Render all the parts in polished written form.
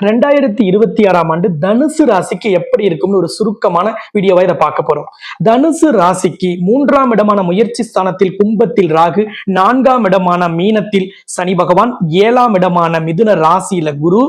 2026ஆம் ஆண்டு தனுசு ராசிக்கு எப்படி இருக்கும்னு ஒரு சுருக்கமான வீடியோவா இதை பார்க்க போறோம். தனுசு ராசிக்கு 3ஆம் இடமான முயற்சி ஸ்தானத்தில் கும்பத்தில் ராகு, 4ஆம் இடமான மீனத்தில் சனி பகவான், 7ஆம் இடமான மிதுன ராசியில குரு,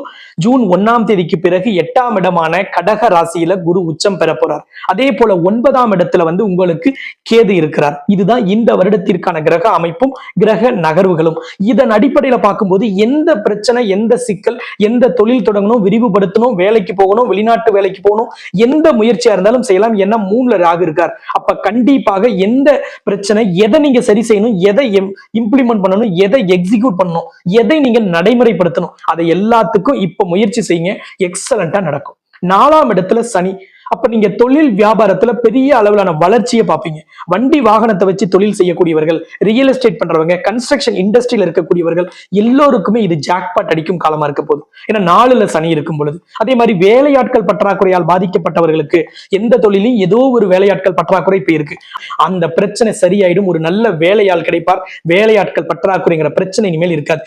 ஜூன் 1ஆம் தேதிக்கு பிறகு 8ஆம் இடமான கடக ராசியில குரு உச்சம் பெற போறார். அதே போல 9ஆம் இடத்துல உங்களுக்கு கேது இருக்கிறார். இதுதான் இந்த வருடத்திற்கான கிரக அமைப்பும் கிரக நகர்வுகளும். இதன் அடிப்படையில பார்க்கும்போது எந்த பிரச்சனை, எந்த சிக்கல், எந்த தொழில் தொடங்கணும், விரிவுபடுத்தணும், வேலைக்கு போகணும், வெளிநாட்டு வேலைக்கு போகணும், எந்த முயற்சியா இருந்தாலும் செய்யலாம். ஏன்னா 3ல ராகு இருக்கார். அப்ப கண்டிப்பாக எந்த பிரச்சனை, எதை நீங்க சரி செய்யணும், எதை இம்ப்ளிமெண்ட் பண்ணணும், எதை எக்ஸிக்யூட் பண்ணணும், எதை நீங்க நடைமுறைப்படுத்தணும், அதை எல்லாத்துக்கும் இப்ப முயற்சி செய்யுங்க. எக்ஸலண்டா நடக்கும். 4ஆம் இடத்துல சனி. அப்ப நீங்க தொழில் வியாபாரத்துல பெரிய அளவிலான வளர்ச்சியை பார்ப்பீங்க. வண்டி வாகனத்தை வச்சு தொழில் செய்யக்கூடியவர்கள், ரியல் எஸ்டேட் பண்றவங்க, கன்ஸ்ட்ரக்ஷன் இண்டஸ்ட்ரியில இருக்கக்கூடியவர்கள் எல்லோருக்குமே இது ஜாக்பாட் அடிக்கும் காலமா இருக்க போகுது. ஏன்னா 4ல சனி இருக்கும் பொழுது. அதே மாதிரி வேலையாட்கள் பற்றாக்குறையால் பாதிக்கப்பட்டவர்களுக்கு எந்த தொழிலும் ஏதோ ஒரு வேலையாட்கள் பற்றாக்குறை இப்ப இருக்கு. அந்த பிரச்சனை சரியாயிடும். ஒரு நல்ல வேலையாள் கிடைப்பார். வேலையாட்கள் பற்றாக்குறைங்கிற பிரச்சனை இனிமேல் இருக்காது.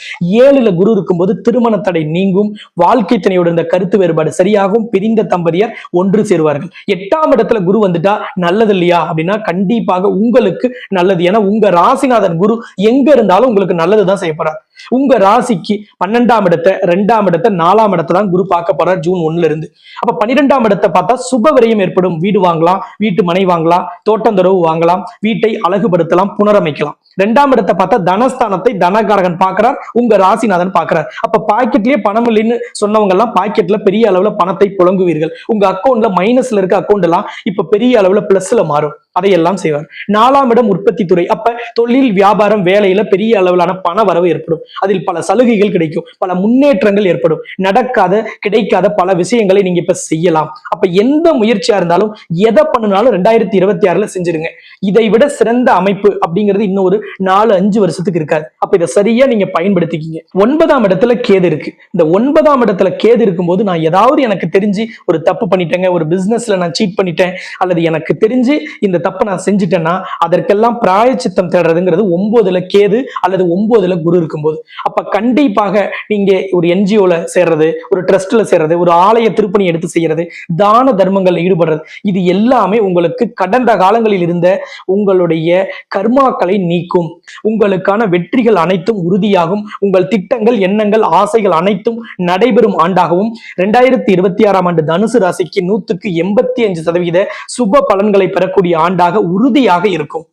7ல குரு இருக்கும்போது திருமண தடை நீங்கும். வாழ்க்கை துணையோட இந்த கருத்து வேறுபாடு சரியாகும். பிரிந்த தம்பதியர் ஒன்று சேருவார். 8ஆம் இடத்துல குரு வந்துட்டா நல்லது இல்லையா அப்படின்னா கண்டிப்பாக உங்களுக்கு நல்லது. ஏன்னா உங்க ராசிநாதன் குரு எங்க இருந்தாலும் உங்களுக்கு நல்லதுதான் செய்ய போறார். உங்க ராசிக்கு 12ஆம் இடத்தை, 2ஆம் இடத்தை, 4ஆம் இடத்தை தான் குரு பார்க்க போறார் ஜூன் 1ல இருந்து. அப்ப 12ஆம் இடத்தை பார்த்தா சுப விரயம் ஏற்படும். வீடு வாங்கலாம், வீட்டு மனை வாங்கலாம், தோட்டந்தொரவு வாங்கலாம், வீட்டை அழகுபடுத்தலாம், புனரமைக்கலாம். 2ஆம் இடத்தை பார்த்தா தனஸ்தானத்தை தனகாரகன் பார்க்கிறார், உங்க ராசிநாதன் பார்க்கிறார். அப்ப பாக்கெட்லயே பணம் இல்லைன்னு சொன்னவங்க எல்லாம் பாக்கெட்ல பெரிய அளவுல பணத்தை புழங்குவீர்கள். உங்க அக்கௌண்ட்ல மைனஸ்ல இருக்க அக்கௌண்ட் எல்லாம் இப்ப பெரிய அளவுல பிளஸ்ல மாறும். அதையெல்லாம் செய்வார். 4ஆம் இடம் உற்பத்தி துறை. அப்ப தொழில், வியாபாரம், வேலையில பெரிய அளவிலான பண வரவு ஏற்படும். அதில் பல சலுகைகள் கிடைக்கும், பல முன்னேற்றங்கள் ஏற்படும். நடக்காத, கிடைக்காத பல விஷயங்களை நீங்க இப்ப செய்யலாம். அப்ப எந்த முயற்சியா இருந்தாலும் எதை பண்ணினாலும் 2026ல செஞ்சிருங்க. இதை விட சிறந்த அமைப்பு அப்படிங்கிறது இன்னும் ஒரு 4-5 வருஷத்துக்கு இருக்காது. அப்ப இதை சரியா நீங்க பயன்படுத்திக்கிங்க. 9ஆம் இடத்துல கேது இருக்கு. இந்த 9ஆம் இடத்துல கேது இருக்கும்போது நான் ஏதாவது எனக்கு தெரிஞ்சு ஒரு தப்பு பண்ணிட்டேங்க, ஒரு பிசினஸ்ல நான் சீட் பண்ணிட்டேன், அல்லது எனக்கு தெரிஞ்சு இந்த தப்பு நான் செஞ்சுட்டேன்னா அதற்கெல்லாம் பிராயச்சித்தம் தேடுறதுங்கிறது 9ல கேது அல்லது 9ல குரு இருக்கும்போது. அப்ப கண்டிப்பாக நீங்க ஒரு என்ஜிஓல சேர்றது, ஒரு ட்ரஸ்ட்ல சேர்றது, ஒரு ஆலய திருப்பணி எடுத்து செய்யறது, தான தர்மங்கள்ல ஈடுபடுறது, இது எல்லாமே உங்களுக்கு கடந்த காலங்களில் இருந்த உங்களுடைய கர்மாக்களை நீக்கும். உங்களுக்கான வெற்றிகள் அனைத்தும் உறுதியாகும். உங்கள் திட்டங்கள், எண்ணங்கள், ஆசைகள் அனைத்தும் நடைபெறும் ஆண்டாகவும் 2026ஆம் ஆண்டு தனுசு ராசிக்கு 100க்கு 85% சுப பலன்களை பெறக்கூடிய ஆண்டாக உறுதியாக இருக்கும்.